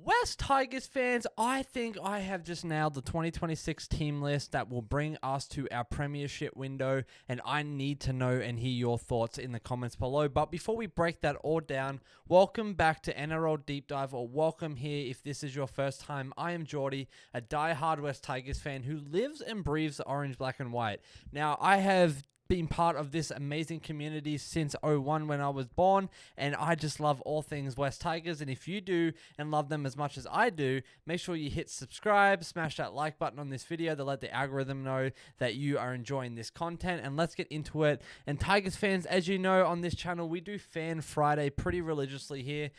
West Tigers fans, I think I have just nailed the 2026 team list that will bring us to our premiership window, and I need to know and hear your thoughts in the comments below. But before we break that all down, welcome back to NRL Deep Dive, or welcome here if this is your first time. I am Geordie, a die-hard West Tigers fan who lives and breathes the orange, black and white. Now, I have been part of this amazing community since '01 when I was born, and I just love all things West Tigers. And if you do and love them as much as I do, make sure you hit subscribe, smash that like button on this video to let the algorithm know that you are enjoying this content. And let's get into it. And Tigers fans, as you know, on this channel we do Fan Friday pretty religiously here,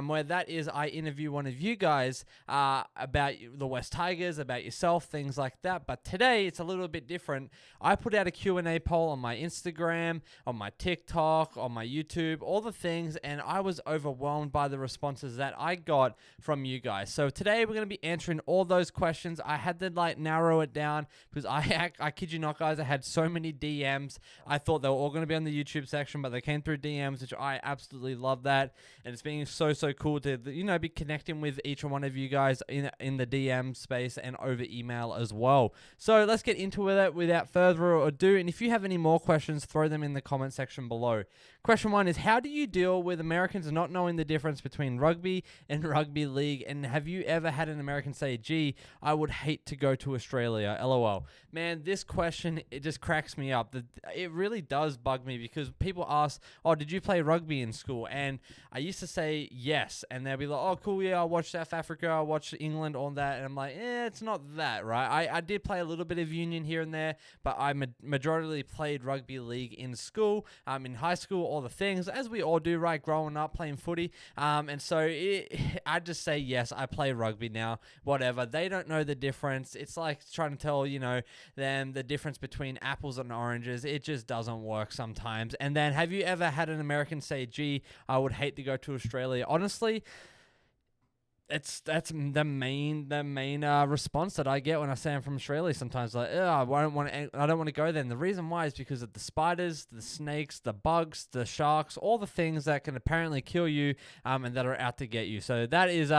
where that is I interview one of you guys about the West Tigers, about yourself, things like that. But today it's a little bit different. I put out a Q&A poll on my Instagram, on my TikTok, on my YouTube, all the things, and I was overwhelmed by the responses that I got from you guys. So today we're going to be answering all those questions. I had to narrow it down because I kid you not, guys, I had so many DMs. I thought they were all going to be on the YouTube section, but they came through DMs, which I absolutely love that, and it's been so cool to be connecting with each one of you guys in the DM space and over email as well. So let's get into it without further ado. And if you have any more questions, throw them in the comment section below. Question 1 is, how do you deal with Americans not knowing the difference between rugby and rugby league? And have you ever had an American say, gee, I would hate to go to Australia, LOL? Man, this question, it just cracks me up. It really does bug me because people ask, oh, did you play rugby in school? And I used to say yes, and they'll be like, oh, cool, yeah, I watched South Africa, I watched England, all that, and I'm like, it's not that, right? I did play a little bit of union here and there, but I majority played rugby league in school, in high school, all the things, as we all do, right, growing up, playing footy, and so I just say, yes, I play rugby now, whatever. They don't know the difference. It's like trying to tell, them the difference between apples and oranges. It just doesn't work sometimes. And then, have you ever had an American say, gee, I would hate to go to Australia? Honestly, that's the main response that I get when I say I'm from Australia. Sometimes, like, I don't want to go there. And the reason why is because of the spiders, the snakes, the bugs, the sharks, all the things that can apparently kill you, and that are out to get you. So that is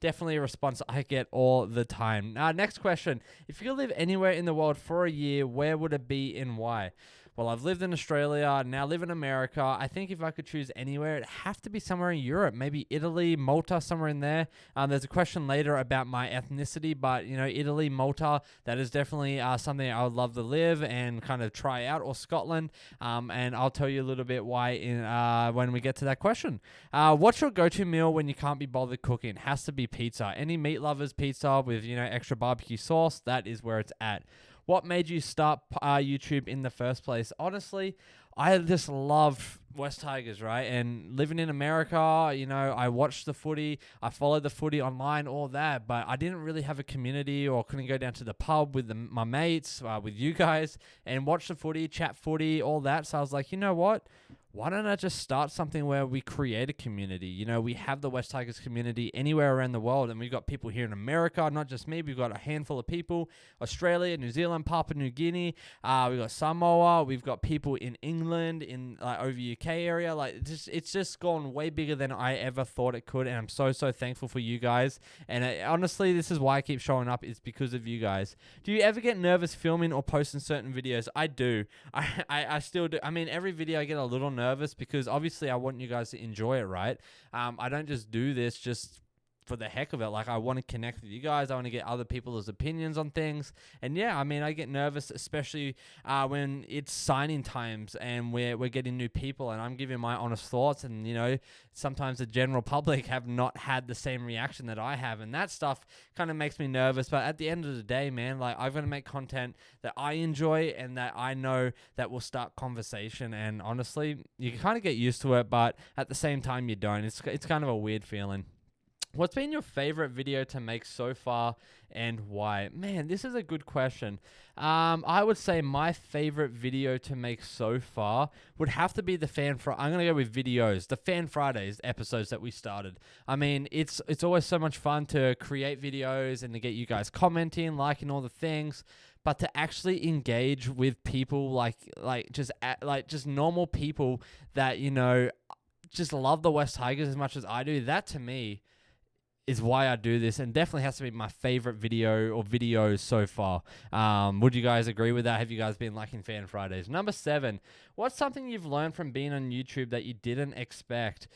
definitely a response I get all the time. Next question: if you could live anywhere in the world for a year, where would it be and why? Well, I've lived in Australia, now live in America. I think if I could choose anywhere, it'd have to be somewhere in Europe, maybe Italy, Malta, somewhere in there. There's a question later about my ethnicity, but, Italy, Malta, that is definitely something I would love to live and kind of try out, or Scotland, and I'll tell you a little bit why when we get to that question. What's your go-to meal when you can't be bothered cooking? It has to be pizza. Any meat lovers pizza with, extra barbecue sauce, that is where it's at. What made you start YouTube in the first place? Honestly, I just love West Tigers, right? And living in America, I watched the footy, I followed the footy online, all that, but I didn't really have a community, or couldn't go down to the pub with my mates, with you guys, and watch the footy, chat footy, all that. So I was like, you know what? Why don't I just start something where we create a community? We have the West Tigers community anywhere around the world, and we've got people here in America, not just me. We've got a handful of people, Australia, New Zealand, Papua New Guinea. We've got Samoa. We've got people in England, in over UK area. It's just gone way bigger than I ever thought it could, and I'm so thankful for you guys. And honestly, this is why I keep showing up. It's because of you guys. Do you ever get nervous filming or posting certain videos? I do. I still do. I mean, every video I get a little nervous because obviously I want you guys to enjoy it, right? I don't just do this just for the heck of it. Like, I want to connect with you guys. I want to get other people's opinions on things. And yeah, I mean, I get nervous, especially when it's signing times and we're getting new people and I'm giving my honest thoughts, and sometimes the general public have not had the same reaction that I have, and that stuff kind of makes me nervous. But at the end of the day, man, like, I've got to make content that I enjoy and that I know that will start conversation. And honestly, you can kind of get used to it, but at the same time you don't. It's kind of a weird feeling. What's been your favorite video to make so far and why? Man, this is a good question. I would say my favorite video to make so far would have to be I'm going to go with videos, the Fan Fridays episodes that we started. I mean, it's always so much fun to create videos and to get you guys commenting, liking all the things. But to actually engage with people just normal people that, just love the West Tigers as much as I do, that to me is why I do this, and definitely has to be my favorite video or videos so far. Would you guys agree with that? Have you guys been liking Fan Fridays? Number 7, what's something you've learned from being on YouTube that you didn't expect?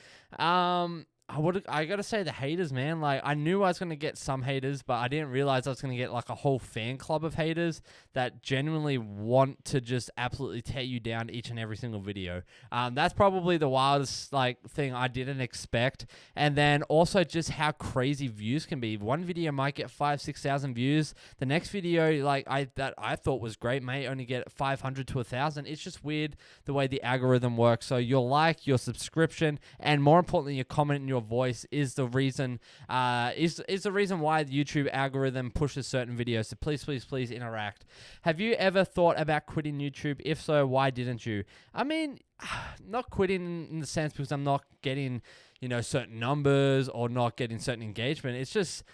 I gotta say the haters, man. Like, I knew I was gonna get some haters, but I didn't realize I was gonna get like a whole fan club of haters that genuinely want to just absolutely tear you down each and every single video. That's probably the wildest like thing I didn't expect. And then also just how crazy views can be. One video might get 5,000-6,000 views. The next video, like that I thought was great, may only get 500 to 1,000. It's just weird the way the algorithm works. So your like, your subscription, and more importantly, your comment and your voice is the reason is the reason why the YouTube algorithm pushes certain videos. So please interact. Have you ever thought about quitting YouTube? If so, why didn't you? I mean, not quitting in the sense because I'm not getting, certain numbers or not getting certain engagement. It's just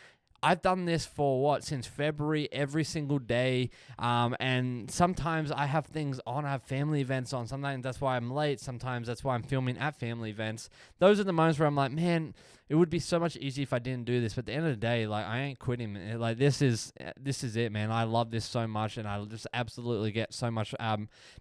I've done this for since February, every single day. And sometimes I have things on. I have family events on. Sometimes that's why I'm late. Sometimes that's why I'm filming at family events. Those are the moments where I'm like, man, it would be so much easier if I didn't do this. But at the end of the day, like, I ain't quitting. Like, this is it, man. I love this so much, and I just absolutely get so much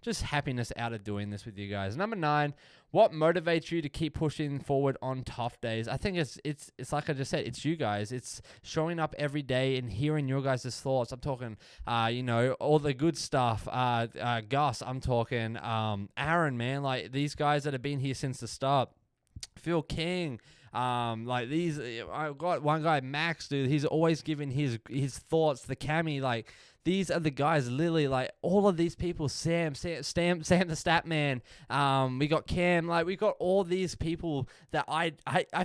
just happiness out of doing this with you guys. Number 9, what motivates you to keep pushing forward on tough days? I think it's like I just said, it's you guys. It's showing up every day and hearing your guys' thoughts. I'm talking, all the good stuff. Gus, I'm talking, Aaron, man, like these guys that have been here since the start. Phil King, like these, I got one guy, Max, dude. He's always giving his thoughts. The Cammy, like. These are the guys, literally, like, all of these people, Sam the Stat Man, we got Cam, like, we got all these people that I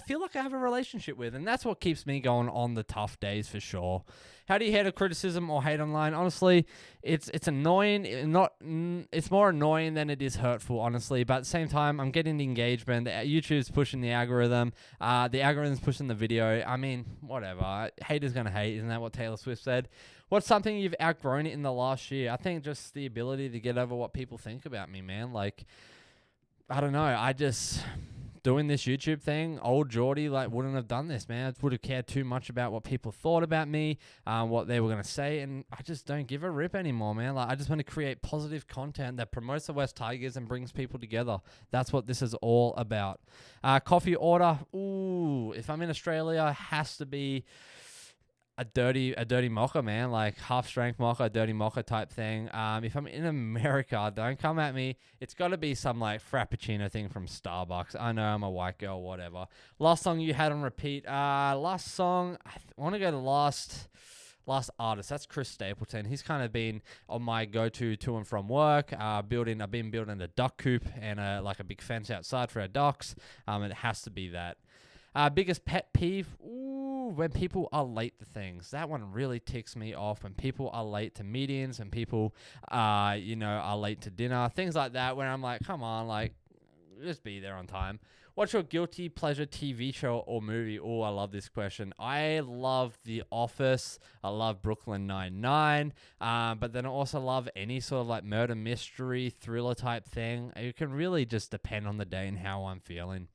feel like I have a relationship with, and that's what keeps me going on the tough days for sure. How do you handle criticism or hate online? Honestly, it's annoying. It's more annoying than it is hurtful, honestly, but at the same time, I'm getting the engagement. YouTube's pushing the algorithm. The algorithm's pushing the video. I mean, whatever. Haters gonna hate. Isn't that what Taylor Swift said? What's something you've outgrown in the last year? I think just the ability to get over what people think about me, man. Like, I don't know. I just, doing this YouTube thing, old Geordie, like, wouldn't have done this, man. I would have cared too much about what people thought about me, what they were going to say, and I just don't give a rip anymore, man. Like, I just want to create positive content that promotes the West Tigers and brings people together. That's what this is all about. Coffee order. Ooh, if I'm in Australia, it has to be a dirty mocha, man, like half strength mocha, dirty mocha type thing. If I'm in America, don't come at me. It's got to be some like frappuccino thing from Starbucks. I know I'm a white girl, whatever. Last song you had on repeat. Last song, I want to go to last artist. That's Chris Stapleton. He's kind of been on my go-to and from work. I've been building a duck coop and like a big fence outside for our ducks. It has to be that. Biggest pet peeve, when people are late to things. That one really ticks me off. When people are late to meetings, and people, are late to dinner, things like that. Where I'm like, come on, like, just be there on time. What's your guilty pleasure TV show or movie? Oh, I love this question. I love The Office. I love Brooklyn Nine-Nine. But then I also love any sort of like murder mystery, thriller type thing. It can really just depend on the day and how I'm feeling.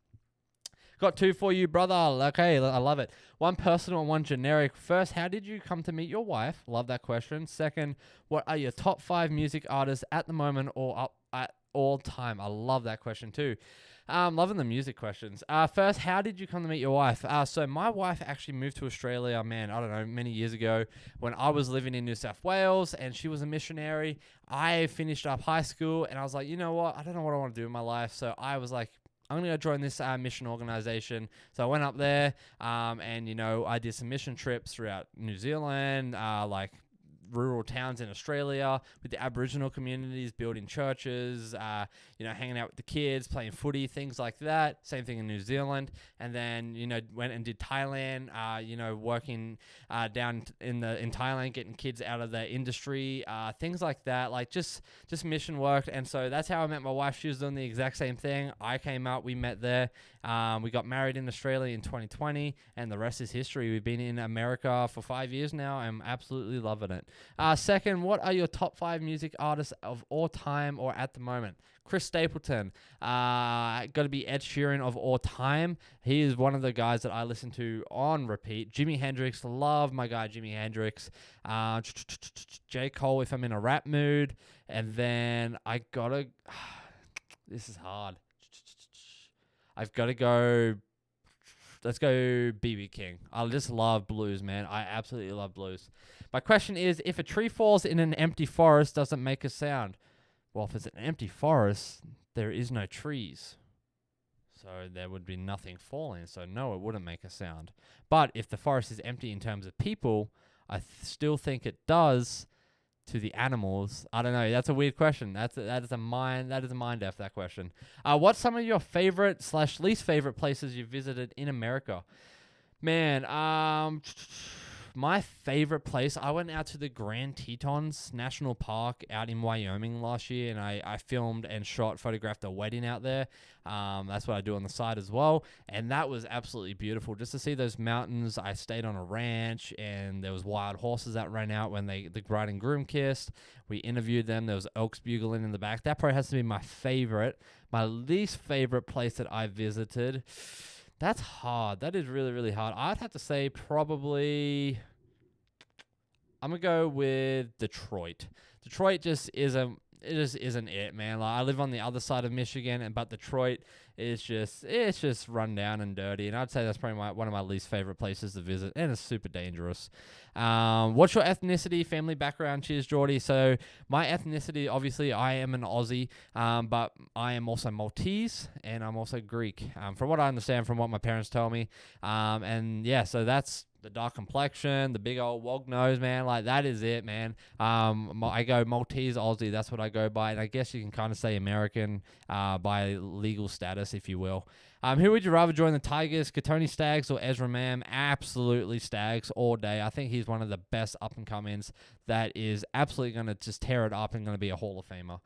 Got 2 for you, brother. Okay, I love it. One personal and one generic. First, how did you come to meet your wife? Love that question. Second, what are your top 5 music artists at the moment or up at all time? I love that question too. Loving the music questions. First, how did you come to meet your wife? So my wife actually moved to Australia, man, I don't know, many years ago when I was living in New South Wales, and she was a missionary. I finished up high school, and I was like, you know what? I don't know what I want to do in my life. So I was like, I'm going to go join this mission organization. So I went up there, and, I did some mission trips throughout New Zealand, like rural towns in Australia with the Aboriginal communities, building churches, hanging out with the kids, playing footy, things like that. Same thing in New Zealand. And then, went and did Thailand, working down in Thailand, getting kids out of the industry, things like that, like just mission work. And so that's how I met my wife. She was doing the exact same thing. I came out, we met there. We got married in Australia in 2020, and the rest is history. We've been in America for 5 years now. I'm absolutely loving it. Second, what are your top 5 music artists of all time or at the moment? Chris Stapleton. Got to be Ed Sheeran of all time. He is one of the guys that I listen to on repeat. Jimi Hendrix. Love my guy Jimi Hendrix. J. Cole if I'm in a rap mood. And then I got to... This is hard. I've got to go... Let's go B.B. King. I just love blues, man. I absolutely love blues. My question is, if a tree falls in an empty forest, does it make a sound? Well, if it's an empty forest, there is no trees. So there would be nothing falling. So no, it wouldn't make a sound. But if the forest is empty in terms of people, I still think it does to the animals. I don't know. That's a weird question. That is a mind F, that question. What's some of your favorite / least favorite places you visited in America? Man, my favorite place, I went out to the Grand Tetons National Park out in Wyoming last year, and I filmed and photographed a wedding out there. That's what I do on the side as well, and that was absolutely beautiful just to see those mountains. I stayed on a ranch, and there was wild horses that ran out when the bride and groom kissed. We interviewed them. There was elks bugling in the back. That probably has to be my favorite. My least favorite place that I visited... That's hard. That is really, really hard. I'd have to say probably... I'm going to go with Detroit. Detroit just isn't... It just isn't it, man. Like, I live on the other side of Michigan, but Detroit is just run down and dirty. And I'd say that's probably one of my least favorite places to visit, and it's super dangerous. What's your ethnicity, family background? Cheers, Geordie. So my ethnicity, obviously, I am an Aussie, but I am also Maltese, and I'm also Greek. From what I understand, from what my parents tell me, and yeah, so that's the dark complexion, the big old wog nose, man. Like, that is it, man. I go Maltese, Aussie. That's what I go by. And I guess you can kind of say American by legal status, if you will. Who would you rather join, the Tigers, Katoni Staggs, or Ezra Mam? Absolutely Staggs all day. I think he's one of the best up-and-comings that is absolutely going to just tear it up and going to be a Hall of Famer.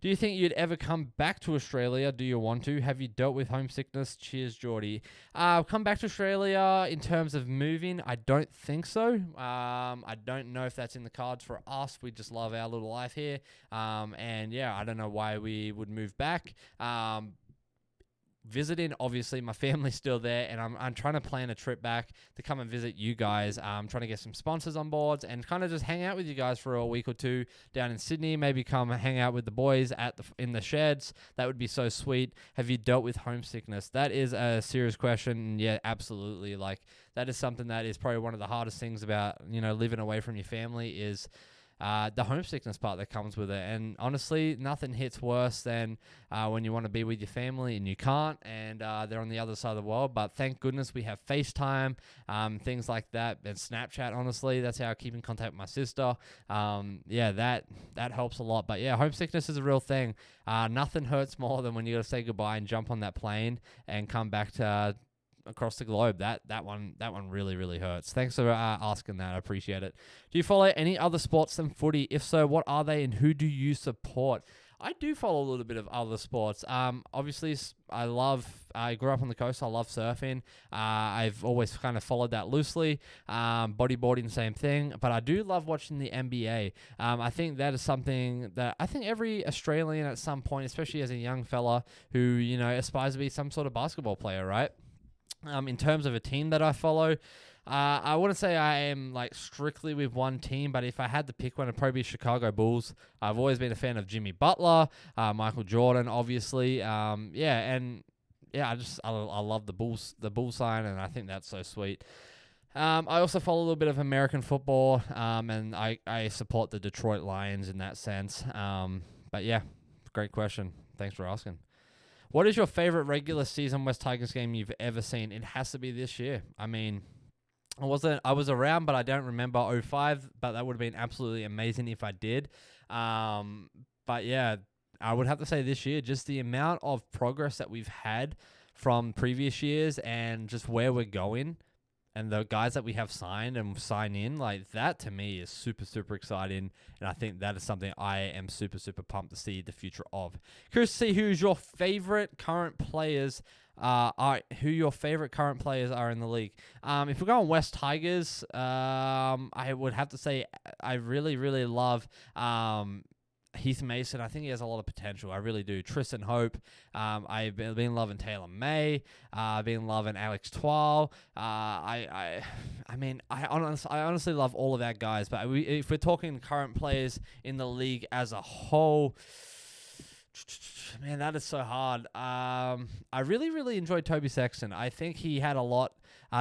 Do you think you'd ever come back to Australia? Do you want to? Have you dealt with homesickness? Cheers, Geordie. Come back to Australia in terms of moving? I don't think so. I don't know if that's in the cards for us. We just love our little life here. And yeah, I don't know why we would move back. Visiting, obviously, my family's still there, and I'm trying to plan a trip back to come and visit you guys. I'm trying to get some sponsors on board and kind of just hang out with you guys for a week or two down in Sydney. Maybe come hang out with the boys in the sheds. That would be so sweet. Have you dealt with homesickness? That is a serious question. And yeah, absolutely. Like, that is something that is probably one of the hardest things about, living away from your family is the homesickness part that comes with it. And honestly, nothing hits worse than when you want to be with your family and you can't, and they're on the other side of the world. But thank goodness we have FaceTime, things like that, and Snapchat. Honestly, that's how I keep in contact with my sister. Yeah, that helps a lot. But yeah, homesickness is a real thing. Nothing hurts more than when you got to say goodbye and jump on that plane and come back to across the globe. That one really, really hurts. Thanks for asking that. I appreciate it. Do you follow any other sports than footy? If so, what are they, and who do you support? I do follow a little bit of other sports. Obviously, I grew up on the coast. I love surfing. I've always kind of followed that loosely. Bodyboarding, same thing. But I do love watching the NBA. I think that is something that I think every Australian at some point, especially as a young fella who, aspires to be some sort of basketball player, right? In terms of a team that I follow, I wouldn't say I am like strictly with one team, but if I had to pick one, it'd probably be Chicago Bulls. I've always been a fan of Jimmy Butler, Michael Jordan, obviously. I love the Bull sign, and I think that's so sweet. I also follow a little bit of American football, and I support the Detroit Lions in that sense. But yeah, great question. Thanks for asking. What is your favorite regular season West Tigers game you've ever seen? It has to be this year. I mean, I was around, but I don't remember 05, but that would have been absolutely amazing if I did. But yeah, I would have to say this year, just the amount of progress that we've had from previous years and just where we're going and the guys that we have signed and sign in, like that to me is super, super exciting. And I think that is something I am super, super pumped to see the future of. Curious to see who's your favorite current players who your favorite current players are in the league. If we're going West Tigers, I would have to say I really love Heath Mason. I think he has a lot of potential. I really do. Tristan Hope. I've been loving Taylor May. I've been loving Alex Twal. I honestly love all of our guys. But if we're talking current players in the league as a whole, man, that is so hard. I really enjoyed Toby Sexton. I think he had a lot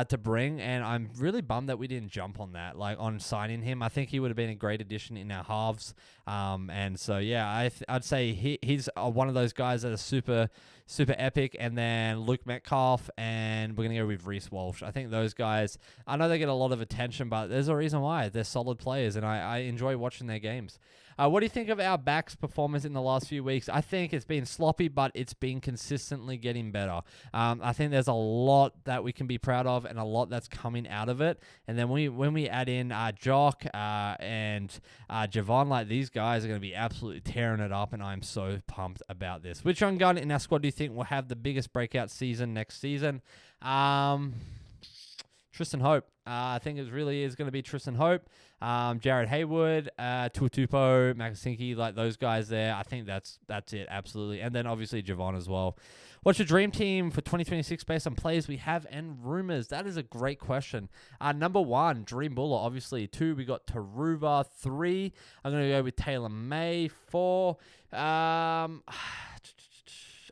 to bring, and I'm really bummed that we didn't jump on that, like on signing him. I think he would have been a great addition in our halves. And so yeah, I'd say he's one of those guys that are super epic. And then Luke Metcalf, and we're gonna go with Reece Walsh. I think those guys, I know they get a lot of attention, but there's a reason why. They're solid players, and I enjoy watching their games. What do you think of our backs' performance in the last few weeks? I think it's been sloppy, but it's been consistently getting better. I think there's a lot that we can be proud of and a lot that's coming out of it. And then when we add in Jock and Javon, like these guys are going to be absolutely tearing it up, and I'm so pumped about this. Which young gun in our squad do you think will have the biggest breakout season next season? Tristan Hope. I think it really is going to be Tristan Hope, Jared Haywood, Tuatupo, Makasinki, like those guys there. I think that's it, absolutely. And then obviously Javon as well. What's your dream team for 2026 based on players we have and rumors? That is a great question. Number 1, Dream Buller, obviously. 2, we got Taruva. 3, I'm going to go with Taylor May. 4,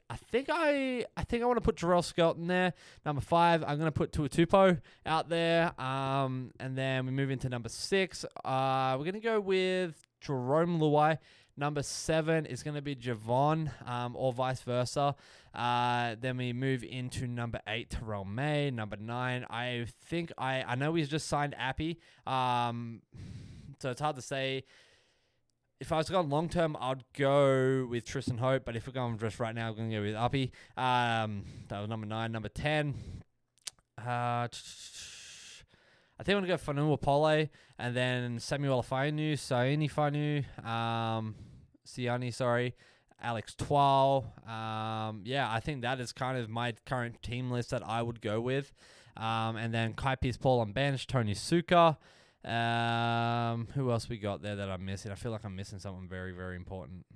I think I want to put Jarrell Skelton there. Number 5, I'm going to put Tuatupo out there. And then we move into number 6. We're going to go with Jarome Luai. Number 7 is going to be Javon, or vice versa. Then we move into number 8, Terrell May. Number 9, I think I know he's just signed Appy. So it's hard to say. If I was going long term, I'd go with Tristan Hope. But if we're going just right now, I'm going to go with Uppy. That was number 9. Number 10. I think I'm going to go Fanua Pole. And then Samuel Fainu, Siani Fainu. Siani, sorry. Alex Twal. Yeah, I think that is kind of my current team list that I would go with. And then Kai Pearce-Paul on bench. Tony Suka. Who else we got there that I'm missing? I feel like I'm missing someone very important.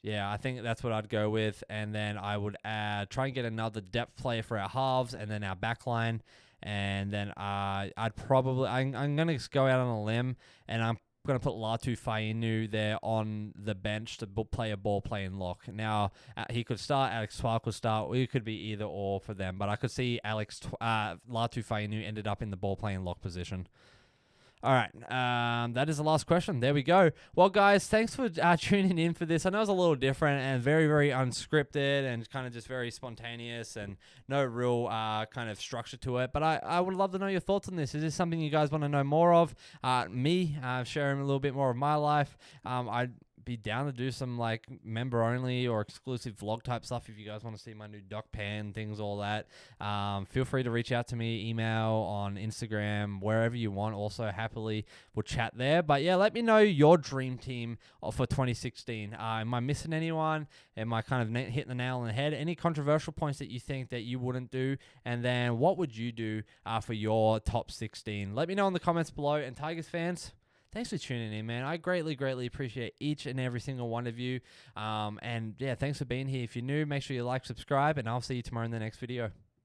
Yeah, I think that's what I'd go with. And then I would try and get another depth player for our halves and then our back line. And then I'm going to go out on a limb, and I'm going to put Latu Fainu there on the bench to play a ball playing lock. Now, he could start, Alex Twal could start, or it could be either or for them. But I could see Latu Fainu ended up in the ball playing lock position. All right, that is the last question. There we go. Well, guys, thanks for tuning in for this. I know it's a little different and very unscripted and kind of just very spontaneous and no real kind of structure to it. But I would love to know your thoughts on this. Is this something you guys want to know more of? Me sharing a little bit more of my life. I'd be down to do some like member only or exclusive vlog type stuff if you guys want to see my new dock pan things, all that. Feel free to reach out to me, email, on Instagram, wherever you want. Also happily we'll chat there. But yeah, let me know your dream team for 2016. Am I missing anyone? Am I kind of hitting the nail on the head? Any controversial points that you think that you wouldn't do? And then what would you do for your top 16? Let me know in the comments below. And Tigers fans, thanks for tuning in, man. I greatly appreciate each and every single one of you. And yeah, thanks for being here. If you're new, make sure you like, subscribe, and I'll see you tomorrow in the next video.